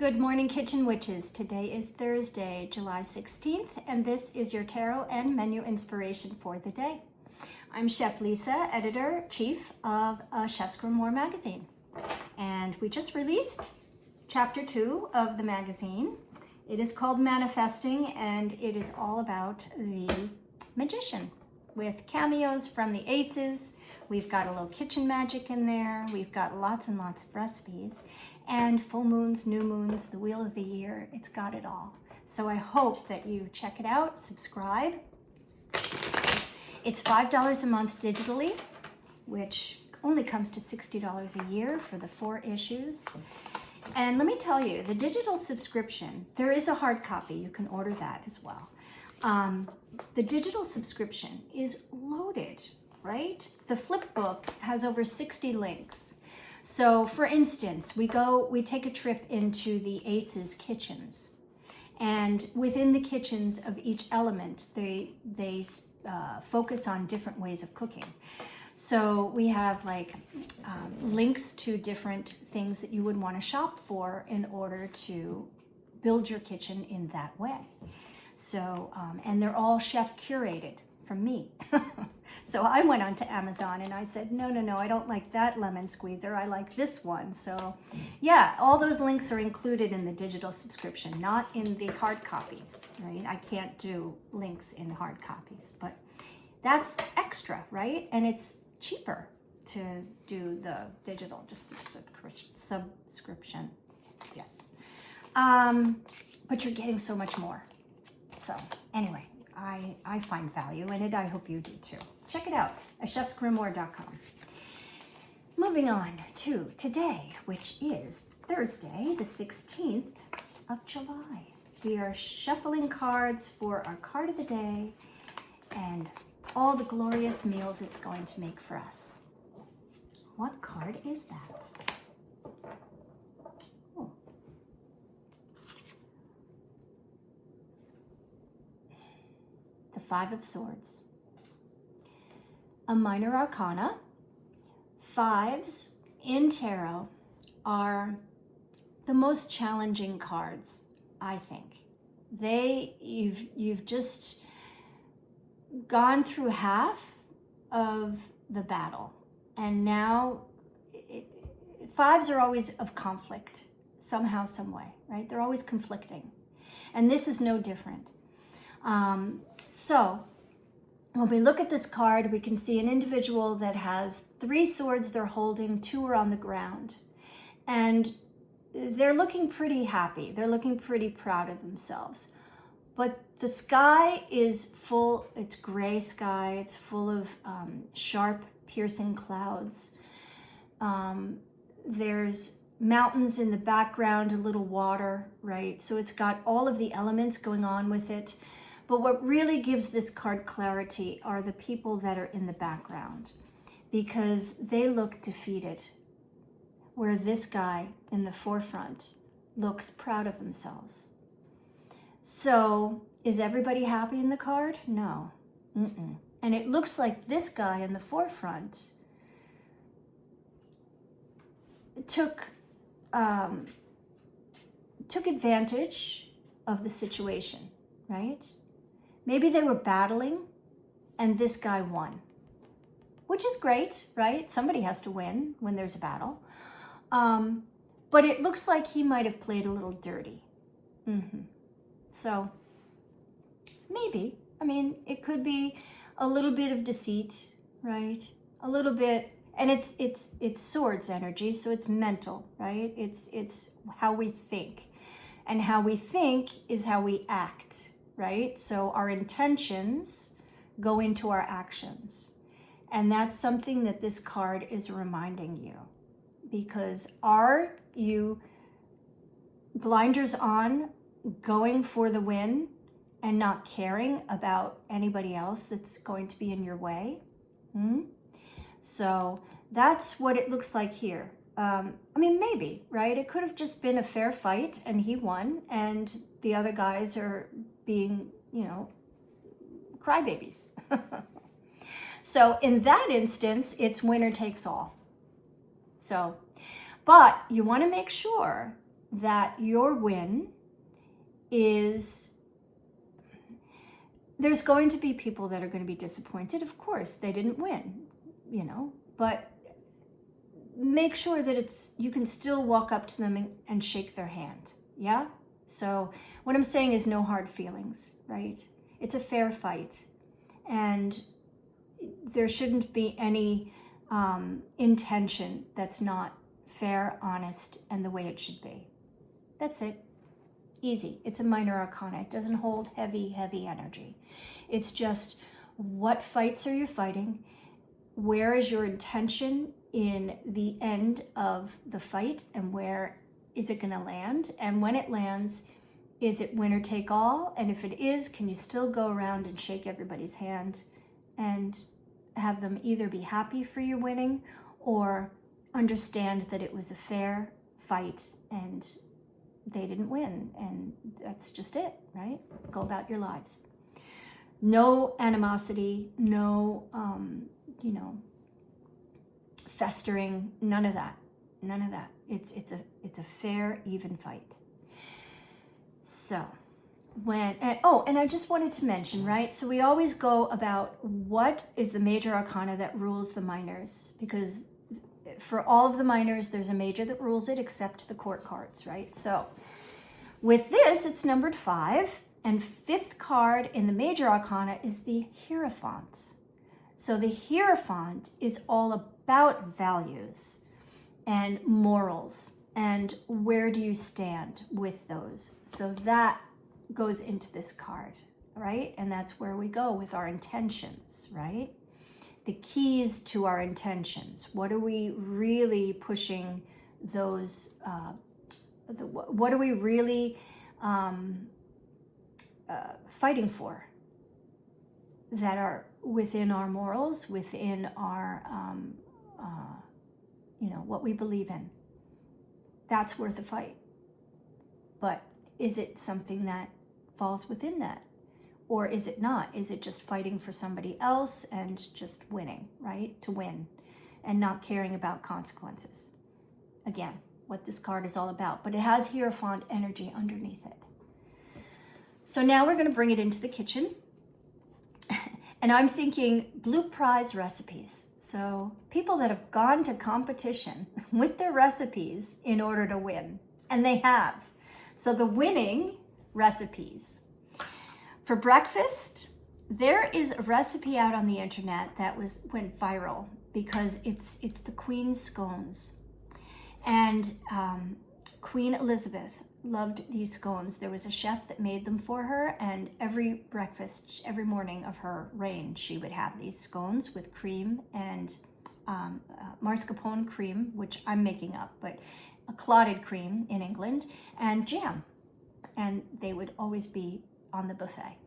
Good morning, Kitchen Witches. Today is Thursday, July 16th, and this is your tarot and menu inspiration for the day. I'm Chef Lisa, editor-chief of Chef's Grimoire magazine, and we just released chapter 2 of the magazine. It is called Manifesting, and it is all about the magician with cameos from the aces. We've got a little kitchen magic in there. We've got lots and lots of recipes. And full moons, new moons, the wheel of the year, it's got it all. So I hope that you check it out, subscribe. It's $5 a month digitally, which only comes to $60 a year for the 4 issues. And let me tell you, the digital subscription, there is a hard copy. You can order that as well. The digital subscription is loaded, right? The flip book has over 60 links. So for instance, we take a trip into the Aces kitchens, and within the kitchens of each element, they focus on different ways of cooking. So we have links to different things that you would want to shop for in order to build your kitchen in that way. So, and they're all chef curated from me. So I went onto Amazon and I said, no, I don't like that lemon squeezer. I like this one. So yeah, all those links are included in the digital subscription, not in the hard copies, right? I can't do links in hard copies, but that's extra, right? And it's cheaper to do the digital subscription, yes. But you're getting so much more. So anyway, I find value in it. I hope you do too. Check it out at chefsgrimoire.com. Moving on to today, which is Thursday, the 16th of July. We are shuffling cards for our card of the day and all the glorious meals it's going to make for us. What card is that? The 5 of Swords. A minor arcana. 5s in tarot are the most challenging cards, I think. You've just gone through half of the battle, and now 5s are always of conflict somehow, some way, right? They're always conflicting, and this is no different. So when we look at this card, we can see an individual that has 3 swords they're holding, 2 are on the ground. And they're looking pretty happy. They're looking pretty proud of themselves. But the sky is full, it's gray sky, it's full of sharp, piercing clouds. There's mountains in the background, a little water, right? So it's got all of the elements going on with it. But what really gives this card clarity are the people that are in the background, because they look defeated, where this guy in the forefront looks proud of themselves. So is everybody happy in the card? No. And it looks like this guy in the forefront took advantage of the situation, right? Maybe they were battling and this guy won, which is great, right? Somebody has to win when there's a battle. But it looks like he might have played a little dirty. So maybe, it could be a little bit of deceit, right? A little bit, and it's swords energy, so it's mental, right? It's how we think, and how we think is how we act. Right? So our intentions go into our actions. And that's something that this card is reminding you. Because are you blinders on, going for the win, and not caring about anybody else that's going to be in your way? So that's what it looks like here. Maybe, right? It could have just been a fair fight and he won, and the other guys are being, crybabies. So in that instance, it's winner takes all. So, but you want to make sure that your win is, there's going to be people that are going to be disappointed. Of course, they didn't win, you know, but make sure that you can still walk up to them and shake their hand. Yeah. So what I'm saying is no hard feelings, right? It's a fair fight, and there shouldn't be any intention that's not fair, honest, and the way it should be. That's it. Easy. It's a minor arcana. It doesn't hold heavy energy. It's just, what fights are you fighting? Where is your intention in the end of the fight, and where is it going to land? And when it lands, is it winner take all? And if it is, can you still go around and shake everybody's hand and have them either be happy for you winning or understand that it was a fair fight and they didn't win, and that's just it, right? Go about your lives. No animosity, no, festering, none of that. It's a fair, even fight. So and I just wanted to mention, right? So we always go about what is the major arcana that rules the minors, because for all of the minors, there's a major that rules it except the court cards, right? So with this, it's numbered 5, and 5th card in the major arcana is the Hierophant. So the Hierophant is all about values and morals, and where do you stand with those? So that goes into this card, right? And that's where we go with our intentions, right? The keys to our intentions. What are we really pushing those, what are we really fighting for that are within our morals, within our, what we believe in? That's worth a fight. But is it something that falls within that? Or is it not? Is it just fighting for somebody else and just winning, right? To win and not caring about consequences. Again, what this card is all about. But it has Hierophant energy underneath it. So now we're going to bring it into the kitchen. And I'm thinking blue prize recipes. So people that have gone to competition with their recipes in order to win. And they have. So the winning recipes. For breakfast, there is a recipe out on the internet that went viral because it's the Queen's scones. And Queen Elizabeth loved these scones. There was a chef that made them for her, and every breakfast, every morning of her reign, she would have these scones with cream and mascarpone cream, which I'm making up, but a clotted cream in England, and jam. And they would always be on the buffet.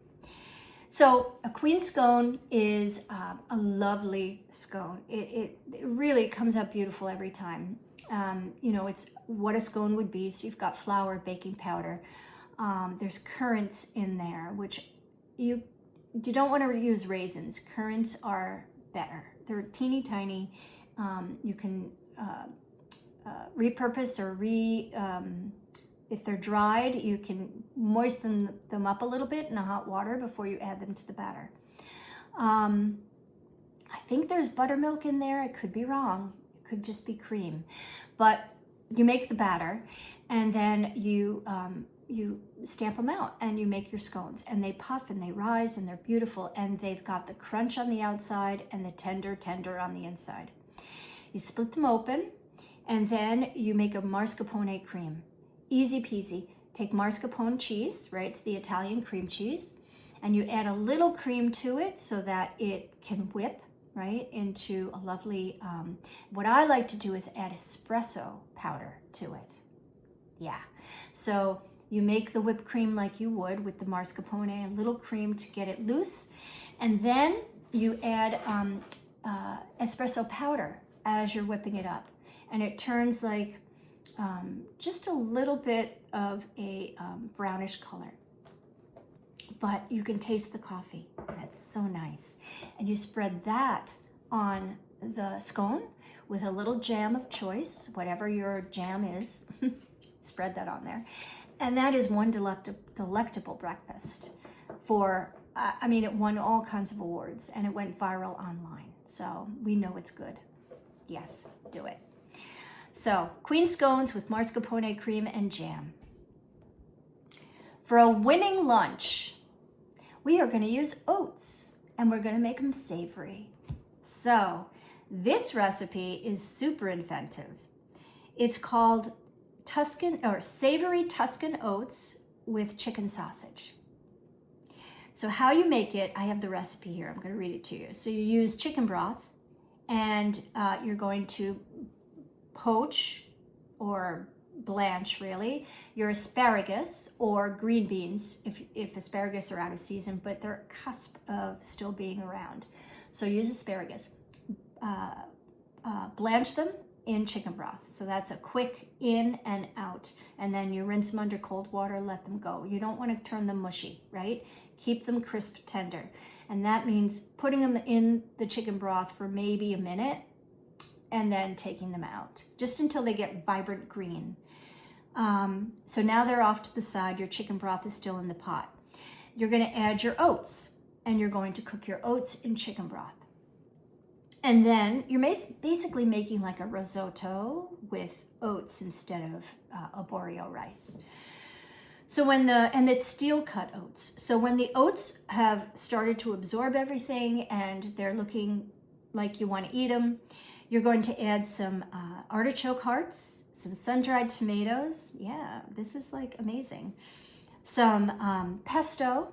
So a queen scone is a lovely scone. It really comes out beautiful every time. It's what a scone would be. So you've got flour, baking powder. There's currants in there, which you don't want to use raisins. Currants are better. They're teeny tiny. You can repurpose or if they're dried, you can moisten them up a little bit in the hot water before you add them to the batter. I think there's buttermilk in there. I could be wrong. It could just be cream. But you make the batter, and then you stamp them out, and you make your scones. And they puff, and they rise, and they're beautiful. And they've got the crunch on the outside and the tender on the inside. You split them open, and then you make a mascarpone cream. Easy peasy. Take mascarpone cheese, right? It's the Italian cream cheese. And you add a little cream to it so that it can whip, right, into a lovely, what I like to do is add espresso powder to it. Yeah. So you make the whipped cream like you would with the mascarpone, a little cream to get it loose. And then you add espresso powder as you're whipping it up. And it turns like just a little bit of a brownish color. But you can taste the coffee. That's so nice. And you spread that on the scone with a little jam of choice, whatever your jam is. spread that on there. And that is one delectable breakfast for, I mean, it won all kinds of awards and it went viral online. So we know it's good. Yes, do it. So queen scones with mascarpone cream and jam. For a winning lunch, we are going to use oats and we're going to make them savory. So this recipe is super inventive. It's called savory Tuscan oats with chicken sausage. So how you make it, I have the recipe here. I'm going to read it to you. So you use chicken broth and you're going to poach or blanch really your asparagus or green beans if asparagus are out of season, but they're cusp of still being around. So use asparagus. Blanch them in chicken broth. So that's a quick in and out. And then you rinse them under cold water, let them go. You don't want to turn them mushy, right? Keep them crisp tender. And that means putting them in the chicken broth for maybe a minute and then taking them out just until they get vibrant green. So now they're off to the side. Your chicken broth is still in the pot. You're going to add your oats and you're going to cook your oats in chicken broth. And then you're basically making like a risotto with oats instead of arborio rice. So and it's steel cut oats. So when the oats have started to absorb everything and they're looking like you want to eat them, you're going to add some artichoke hearts, some sun-dried tomatoes. Yeah, this is like amazing. Some pesto,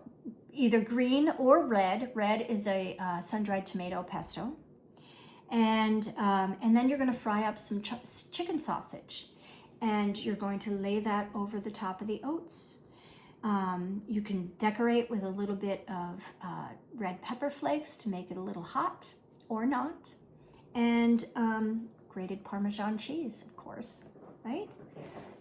either green or red. Red is a sun-dried tomato pesto. And then you're going to fry up some chicken sausage and you're going to lay that over the top of the oats. You can decorate with a little bit of red pepper flakes to make it a little hot or not. And grated Parmesan cheese, of course, right?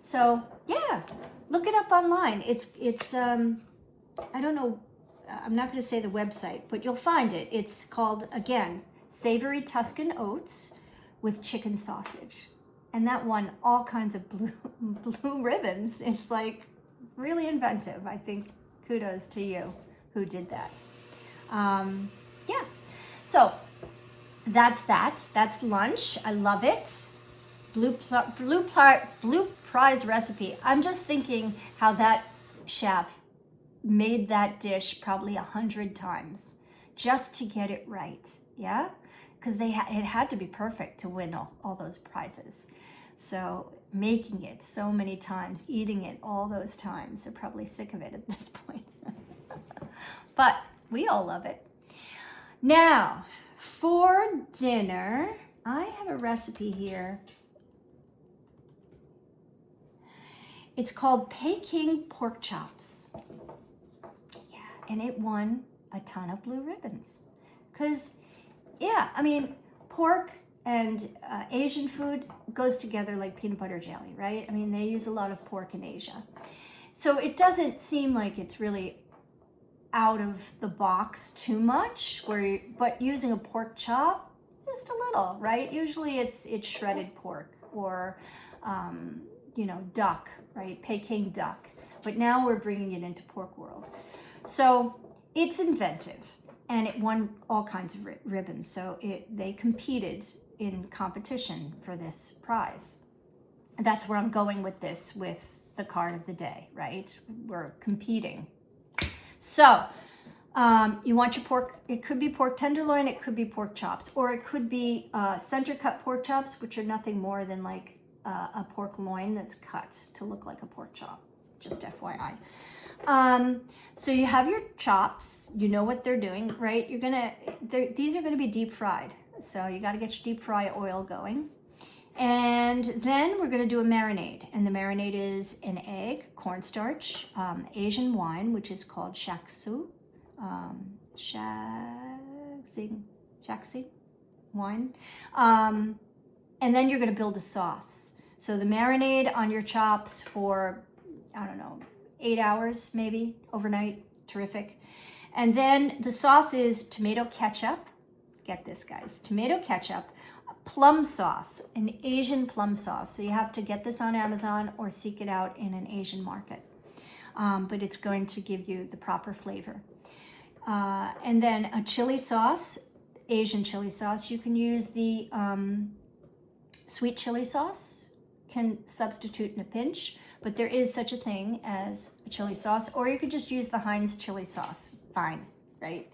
So yeah, look it up online. It's I don't know, I'm not going to say the website, but you'll find it. It's called, again, Savory Tuscan Oats with Chicken Sausage. And that won all kinds of blue ribbons. It's like really inventive. I think kudos to you who did that. Yeah, so that's that. That's lunch. I love it. Blue prize recipe. I'm just thinking how that chef made that dish probably 100 times just to get it right. Yeah, because it had to be perfect to win all those prizes. So making it so many times, eating it all those times, they're probably sick of it at this point. But we all love it. Now, for dinner, I have a recipe here. It's called Peking pork chops. Yeah, and it won a ton of blue ribbons. Because, yeah, I mean, pork and Asian food goes together like peanut butter jelly, right? I mean, they use a lot of pork in Asia. So it doesn't seem like it's really out of the box too much, but using a pork chop, just a little, right? Usually it's shredded pork or, duck, right? Peking duck. But now we're bringing it into pork world. So it's inventive and it won all kinds of ribbons. So they competed in competition for this prize. That's where I'm going with this, with the card of the day, right? We're competing. So you want your pork, it could be pork tenderloin, it could be pork chops, or it could be center cut pork chops, which are nothing more than like a pork loin that's cut to look like a pork chop, just FYI. So you have your chops, you know what they're doing, right? These are gonna be deep fried. So you gotta get your deep fry oil going. And then we're gonna do a marinade. And the marinade is an egg, cornstarch, Asian wine, which is called shaxu, shaxi wine. And then you're gonna build a sauce. So the marinade on your chops for, 8 hours maybe, overnight, terrific. And then the sauce is tomato ketchup. Get this, guys, tomato ketchup, plum sauce, an Asian plum sauce. So you have to get this on Amazon or seek it out in an Asian market. But it's going to give you the proper flavor. And then a chili sauce, Asian chili sauce. You can use the sweet chili sauce, can substitute in a pinch, but there is such a thing as a chili sauce, or you could just use the Heinz chili sauce. Fine, right?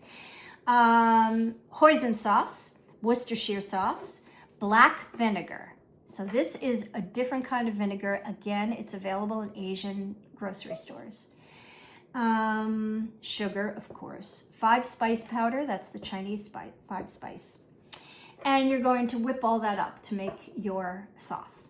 Hoisin sauce, Worcestershire sauce, black vinegar. So this is a different kind of vinegar. Again, it's available in Asian grocery stores. Sugar, of course. 5-spice powder, that's the Chinese 5-spice. And you're going to whip all that up to make your sauce.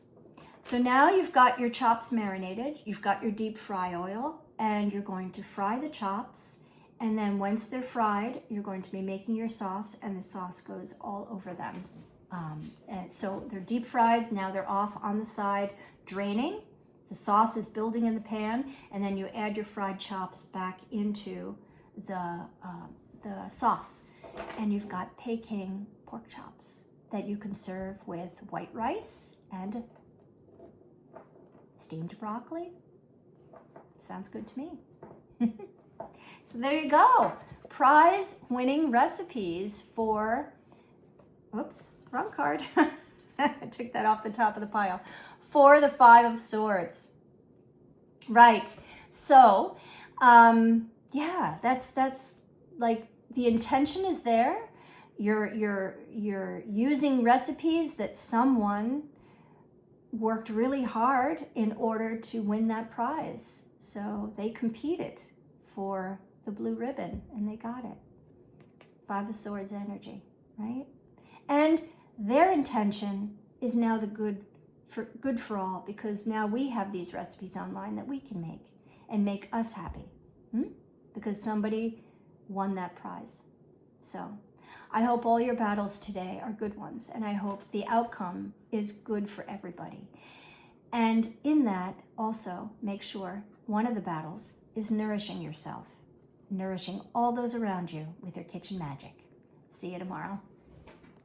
So now you've got your chops marinated, you've got your deep fry oil, and you're going to fry the chops. And then once they're fried, you're going to be making your sauce, and the sauce goes all over them. And so they're deep fried, now they're off on the side, draining. The sauce is building in the pan, and then you add your fried chops back into the sauce. And you've got Peking pork chops that you can serve with white rice and steamed broccoli. Sounds good to me. So there you go. Prize winning recipes for, whoops, wrong card. I took that off the top of the pile. For the 5 of Swords. Right. So, yeah, that's like the intention is there. You're using recipes that someone worked really hard in order to win that prize. So they competed for the blue ribbon and they got it. 5 of Swords energy, right? And their intention is now the good for all, because now we have these recipes online that we can make and make us happy, because somebody won that prize. So I hope all your battles today are good ones, and I hope the outcome is good for everybody. And in that, also make sure one of the battles is nourishing yourself, nourishing all those around you with your kitchen magic. See you tomorrow.